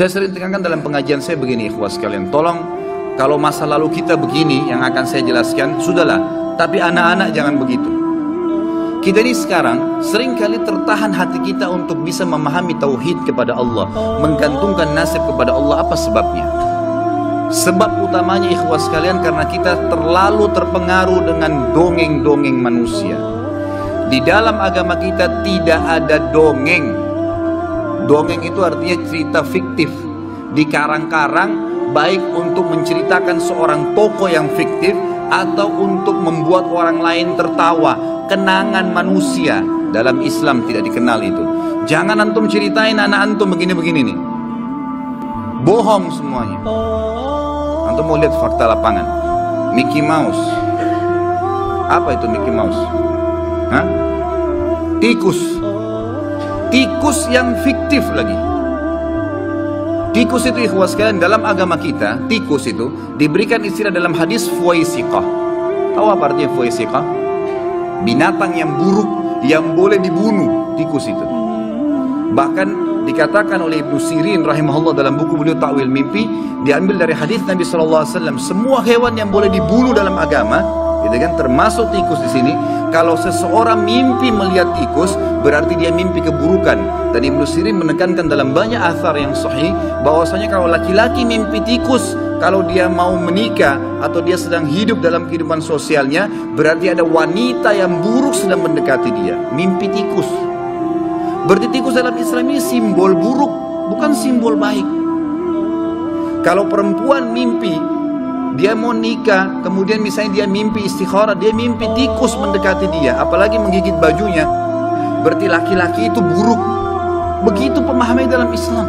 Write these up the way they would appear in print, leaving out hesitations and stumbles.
Saya sering tekankan dalam pengajian saya begini, ikhwas sekalian, tolong kalau masa lalu kita begini yang akan saya jelaskan, sudahlah, tapi anak-anak jangan begitu. Kita ini sekarang seringkali tertahan hati kita untuk bisa memahami tauhid kepada Allah, menggantungkan nasib kepada Allah. Apa sebabnya? Sebab utamanya, ikhwas sekalian, karena kita terlalu terpengaruh dengan dongeng-dongeng manusia. Di dalam agama kita tidak ada dongeng. Dongeng itu artinya cerita fiktif, dikarang-karang, baik untuk menceritakan seorang tokoh yang fiktif atau untuk membuat orang lain tertawa. Kenangan manusia dalam Islam tidak dikenal itu. Jangan antum ceritain anak antum begini-begini nih, bohong semuanya. Antum mau lihat fakta lapangan. Mickey Mouse, apa itu Mickey Mouse? Hah? Tikus. Tikus yang fiktif lagi. Tikus itu, ikhwas sekalian, dalam agama kita, tikus itu diberikan istilah dalam hadis fuwaisiqah. Tahu apa artinya fuwaisiqah? Binatang yang buruk yang boleh dibunuh, tikus itu. Bahkan dikatakan oleh Ibnu Sirin rahimahullah dalam buku beliau Ta'wil Mimpi, diambil dari hadis Nabi SAW, semua hewan yang boleh dibunuh dalam agama, gitu kan, termasuk tikus di sini. Kalau seseorang mimpi melihat tikus, berarti dia mimpi keburukan. Dan Ibnu Sirin menekankan dalam banyak athar yang sahih bahwasanya kalau laki-laki mimpi tikus, kalau dia mau menikah atau dia sedang hidup dalam kehidupan sosialnya, berarti ada wanita yang buruk sedang mendekati dia. Mimpi tikus. Berarti tikus dalam Islam ini simbol buruk, bukan simbol baik. Kalau perempuan mimpi dia mau nikah, kemudian misalnya dia mimpi istikharah, dia mimpi tikus mendekati dia, apalagi menggigit bajunya, berarti laki-laki itu buruk. Begitu pemahaman dalam Islam.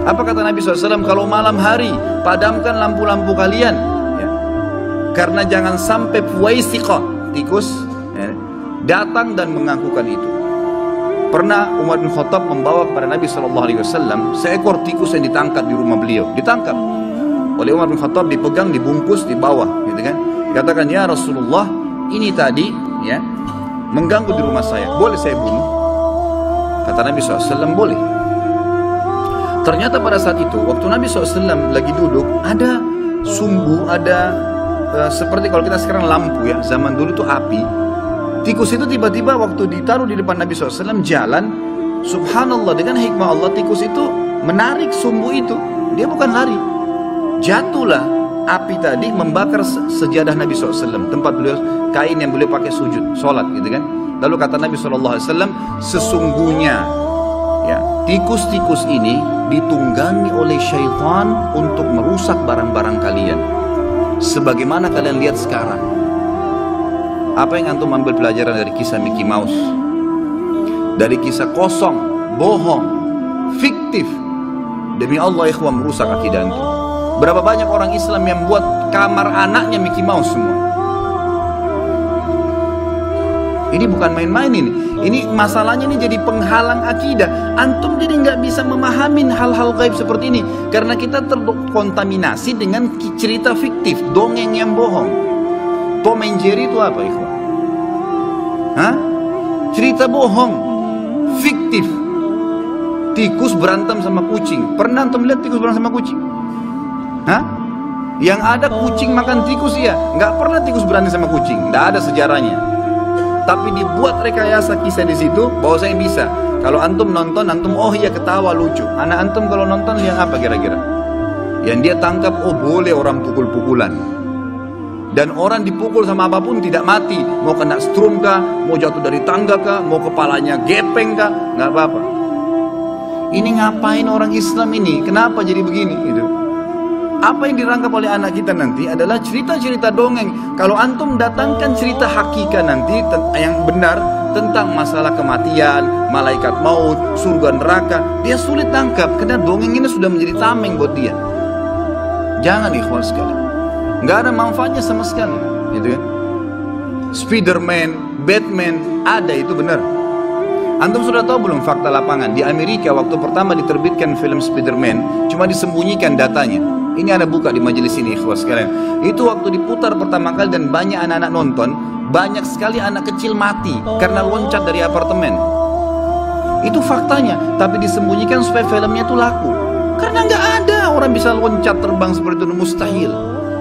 Apa kata Nabi SAW? Kalau malam hari, padamkan lampu-lampu kalian, ya. Karena jangan sampai fuwaisiqah, tikus, ya, datang dan mengakukan itu. Pernah Umar bin Khattab membawa kepada Nabi SAW seekor tikus yang ditangkap di rumah beliau. Ditangkap oleh Umar bin Khattab, dipegang, dibungkus, dibawa, gitu kan. Dikatakan, ya Rasulullah, ini tadi, ya, mengganggu di rumah saya, boleh saya bunuh? Kata Nabi SAW, boleh. Ternyata pada saat itu, waktu Nabi SAW lagi duduk, ada sumbu, ada seperti kalau kita sekarang lampu, ya, zaman dulu itu api. Tikus itu tiba-tiba waktu ditaruh di depan Nabi SAW jalan, subhanallah, dengan hikmah Allah, tikus itu menarik sumbu itu, dia bukan lari. Jatuhlah api tadi membakar sejadah Nabi SAW, tempat beliau, kain yang beliau pakai sujud, sholat, gitu kan. Lalu kata Nabi SAW, sesungguhnya, ya, tikus-tikus ini ditunggangi oleh syaitan untuk merusak barang-barang kalian. Sebagaimana kalian lihat sekarang. Apa yang antum ambil pelajaran dari kisah Mickey Mouse? Dari kisah kosong, bohong, fiktif. Demi Allah, ikhwan, merusak akidah antum. Berapa banyak orang Islam yang buat kamar anaknya Mickey Mouse semua. Ini bukan main-main ini. Ini masalahnya ini jadi penghalang akidah. Antum jadi nggak bisa memahami hal-hal gaib seperti ini karena kita terkontaminasi dengan cerita fiktif, dongeng yang bohong. Tom and Jerry itu apa, ikhwan? Hah? Cerita bohong, fiktif. Tikus berantem sama kucing. Pernah antum lihat tikus berantem sama kucing? Hah? Yang ada kucing makan tikus, ya. Nggak pernah tikus berantem sama kucing. Nggak ada sejarahnya. Tapi dibuat rekayasa kisah di situ bahwa saya bisa. Kalau antum nonton, antum oh iya ketawa lucu. Anak antum kalau nonton lihat apa kira-kira? Yang dia tangkap, oh boleh orang pukul-pukulan. Dan orang dipukul sama apapun tidak mati. Mau kena strum kah, mau jatuh dari tangga kah, mau kepalanya gepeng kah, nggak apa-apa. Ini ngapain orang Islam ini? Kenapa jadi begini? Gitu. Apa yang dirangkap oleh anak kita nanti adalah cerita-cerita dongeng. Kalau antum datangkan cerita hakikat nanti yang benar tentang masalah kematian, malaikat maut, surga neraka, dia sulit tangkap karena dongeng ini sudah menjadi tameng buat dia. Jangan, ikhwan sekalian. Nggak ada manfaatnya sama sekali, gitu kan? Spiderman, Batman, ada itu benar. Antum sudah tahu belum fakta lapangan? Di Amerika waktu pertama diterbitkan film Spiderman, cuma disembunyikan datanya. Ini ada buka di majelis ini, ikhwas sekalian. Itu waktu diputar pertama kali dan banyak anak-anak nonton, banyak sekali anak kecil mati karena loncat dari apartemen. Itu faktanya, tapi disembunyikan supaya filmnya itu laku. Karena nggak ada orang bisa loncat terbang seperti itu, mustahil.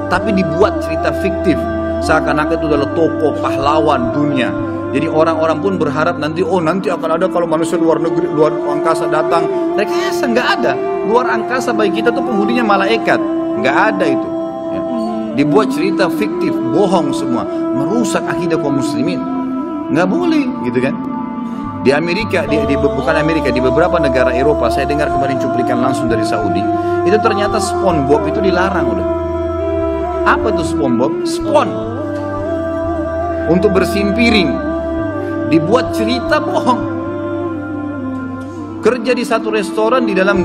Tapi dibuat cerita fiktif, seakan-akan itu adalah tokoh pahlawan dunia. Jadi orang-orang pun berharap nanti, oh nanti akan ada kalau manusia luar negeri, luar angkasa datang. Rekayasa nggak ada. Luar angkasa bagi kita tuh penghuninya malaikat, nggak ada itu. Ya. Dibuat cerita fiktif, bohong semua, merusak akidah kaum muslimin. Nggak boleh, gitu kan? Di Amerika, bukan Amerika, di beberapa negara Eropa, saya dengar kemarin cuplikan langsung dari Saudi, itu ternyata SpongeBob itu dilarang udah. Apa itu SpongeBob? Spon untuk bersihin piring, dibuat cerita bohong. Kerja di satu restoran di dalam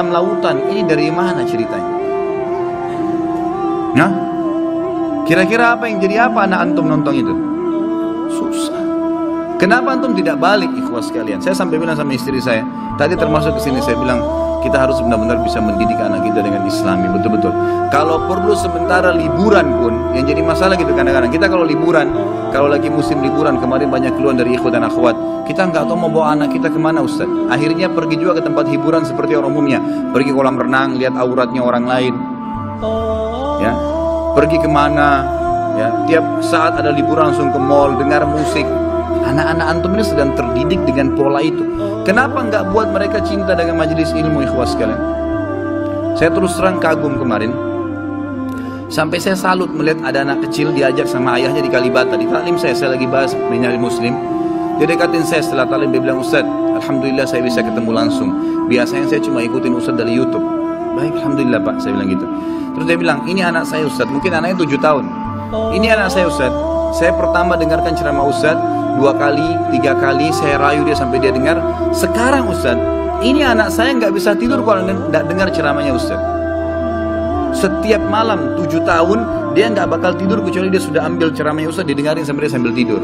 lautan, ini dari mana ceritanya? Nah, kira-kira apa yang jadi apa anak antum nonton itu? Susah. Kenapa antum tidak balik, ikhwas sekalian? Saya sampai bilang sama istri saya, tadi termasuk ke sini saya bilang, kita harus benar-benar bisa mendidik anak kita dengan Islami, betul-betul. Kalau perlu sementara liburan pun, yang jadi masalah gitu kadang-kadang. Kita kalau liburan, kalau lagi musim liburan, kemarin banyak keluhan dari ikhwan dan akhwat, kita nggak tahu mau bawa anak kita kemana Ustaz. Akhirnya pergi juga ke tempat hiburan seperti orang umumnya, pergi kolam renang, lihat auratnya orang lain, ya, pergi kemana, ya, tiap saat ada liburan langsung ke mall, dengar musik. Anak-anak antum ini sedang terdidik dengan pola itu. Kenapa nggak buat mereka cinta dengan majelis ilmu, ikhwas sekalian? Saya terus terang kagum kemarin. Sampai saya salut melihat ada anak kecil diajak sama ayahnya di Kalibata. Di taklim saya lagi bahas menyari muslim. Dia dekatin saya setelah taklim, dia bilang, Ustaz, alhamdulillah saya bisa ketemu langsung. Biasanya saya cuma ikutin Ustaz dari YouTube. Baik, alhamdulillah Pak, saya bilang gitu. Terus dia bilang, ini anak saya Ustaz, mungkin anaknya 7 tahun. Ini anak saya Ustaz. Saya pertama dengarkan ceramah Ustaz 2 kali, 3 kali, saya rayu dia sampai dia dengar. Sekarang Ustaz, ini anak saya nggak bisa tidur kalau nggak dengar ceramahnya Ustaz. Setiap malam 7 tahun dia nggak bakal tidur kecuali dia sudah ambil ceramahnya Ustaz, didengarin sampai dia sambil tidur.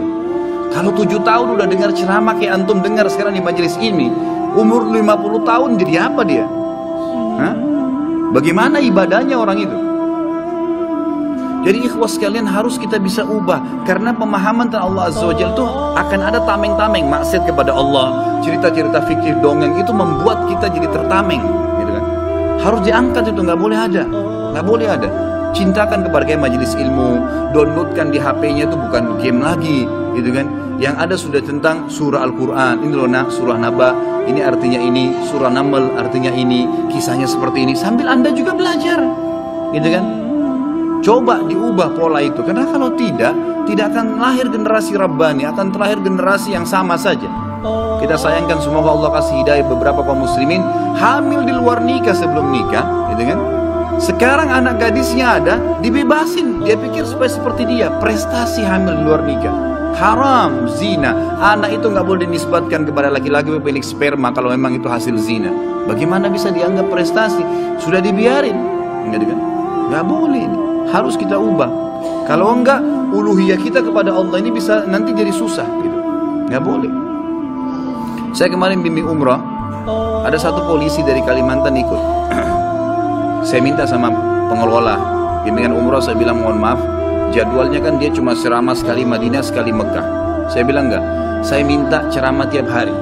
Kalau 7 tahun udah dengar ceramah kayak antum dengar sekarang di majelis ini, umur 50 tahun jadi apa dia? Hah? Bagaimana ibadahnya orang itu? Jadi ikhwas sekalian harus kita bisa ubah, karena pemahaman tentang Allah Azza wa Jalla itu akan ada tameng-tameng, maksiat kepada Allah, cerita-cerita fikih dongeng itu membuat kita jadi tertameng, gitu kan? Harus diangkat itu, nggak boleh ada, nggak boleh ada. Cintakan kepada majelis ilmu, downloadkan di HP-nya itu bukan game lagi, gitu kan? Yang ada sudah tentang surah Al-Quran, ini loh nak, surah Naba, ini artinya ini, surah Naml artinya ini, kisahnya seperti ini, sambil Anda juga belajar, gitu kan? Coba diubah pola itu, karena kalau tidak akan lahir generasi Rabbani, akan terlahir generasi yang sama saja. Kita sayangkan semoga Allah kasih hidayah beberapa kaum muslimin hamil di luar nikah sebelum nikah, gitu kan? Sekarang anak gadisnya ada, dibebasin, dia pikir supaya seperti dia, prestasi hamil di luar nikah. Haram, zina. Anak itu nggak boleh dinisbatkan kepada laki-laki pemilik sperma kalau memang itu hasil zina. Bagaimana bisa dianggap prestasi? Sudah dibiarin, gitu kan? Nggak boleh ini. Harus kita ubah. Kalau enggak, uluhiyah kita kepada Allah ini bisa nanti jadi susah gitu. Nggak boleh. Saya kemarin bimbing umrah, ada satu polisi dari Kalimantan ikut. Saya minta sama pengelola bimbingan umrah, saya bilang mohon maaf, jadwalnya kan dia cuma ceramah sekali Madinah, sekali Mekah. Saya bilang enggak, saya minta ceramah tiap hari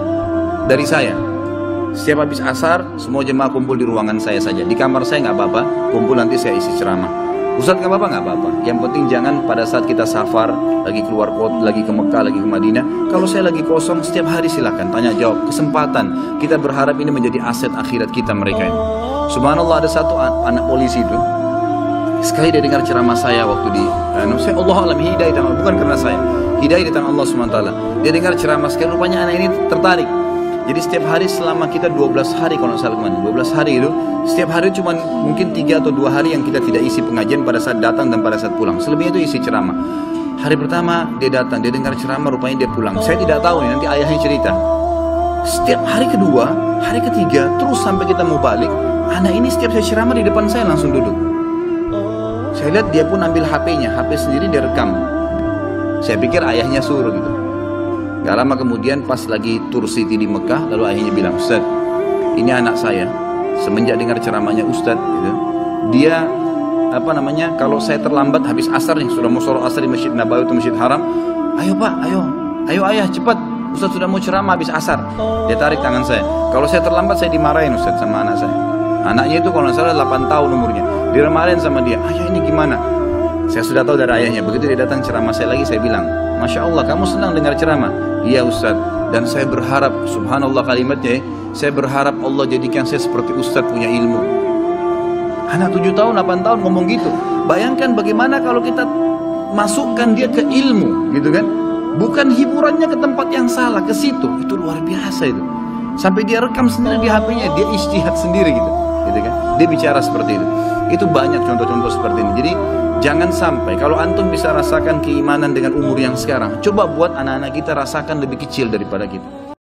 dari saya. Setiap habis asar, semua jemaah kumpul di ruangan saya saja. Di kamar saya nggak apa-apa, kumpul nanti saya isi ceramah. Ustaz nggak apa-apa, nggak apa-apa. Yang penting jangan pada saat kita safar, lagi keluar kota, lagi ke Mekah, lagi ke Madinah. Kalau saya lagi kosong, setiap hari silakan tanya jawab, kesempatan. Kita berharap ini menjadi aset akhirat kita mereka ini. Subhanallah, ada satu anak polisi itu. Sekali dia dengar ceramah saya waktu di, saya Allah alam hidayah, bukan karena saya, hidayah di tangan Allah SWT. Dia dengar ceramah sekali, rupanya anak ini tertarik. Jadi setiap hari selama kita 12 hari kalau salah kemarin, 12 hari itu, setiap hari cuma mungkin 3 atau 2 hari yang kita tidak isi pengajian pada saat datang dan pada saat pulang. Selebihnya itu isi ceramah. Hari pertama dia datang, dia dengar ceramah, rupanya dia pulang. Saya tidak tahu nih, nanti ayahnya cerita. Setiap hari kedua, hari ketiga, terus sampai kita mau balik, anak ini setiap saya ceramah di depan saya langsung duduk. Saya lihat dia pun ambil HP-nya, HP sendiri dia rekam. Saya pikir ayahnya suruh gitu. Gak lama kemudian pas lagi tur city di Mekah, lalu ayahnya bilang, Ustaz, ini anak saya, semenjak dengar ceramahnya Ustaz, gitu, dia kalau saya terlambat habis asar nih, sudah mau sholat asar di Masjid Nabawi atau Masjid Haram, ayo Pak, ayo ayah cepat, Ustaz sudah mau ceramah habis asar. Dia tarik tangan saya. Kalau saya terlambat saya dimarahin Ustaz sama anak saya. Anaknya itu kalau nggak salah 8 tahun umurnya. Diremarahin sama dia, ayah ini gimana? Saya sudah tahu dari ayahnya. Begitu dia datang ceramah saya lagi, saya bilang, Masya Allah, kamu senang dengar ceramah? Iya Ustaz. Dan saya berharap, subhanallah kalimatnya, saya berharap Allah jadikan saya seperti Ustaz punya ilmu. Anak 7 tahun, 8 tahun ngomong gitu. Bayangkan bagaimana kalau kita masukkan dia ke ilmu, gitu kan? Bukan hiburannya ke tempat yang salah, ke situ. Itu luar biasa itu. Sampai dia rekam sendiri di HP-nya, dia ijtihad sendiri gitu kan? Dia bicara seperti itu. Itu banyak contoh-contoh seperti ini. Jadi jangan sampai, kalau antum bisa rasakan keimanan dengan umur yang sekarang, coba buat anak-anak kita rasakan lebih kecil daripada kita.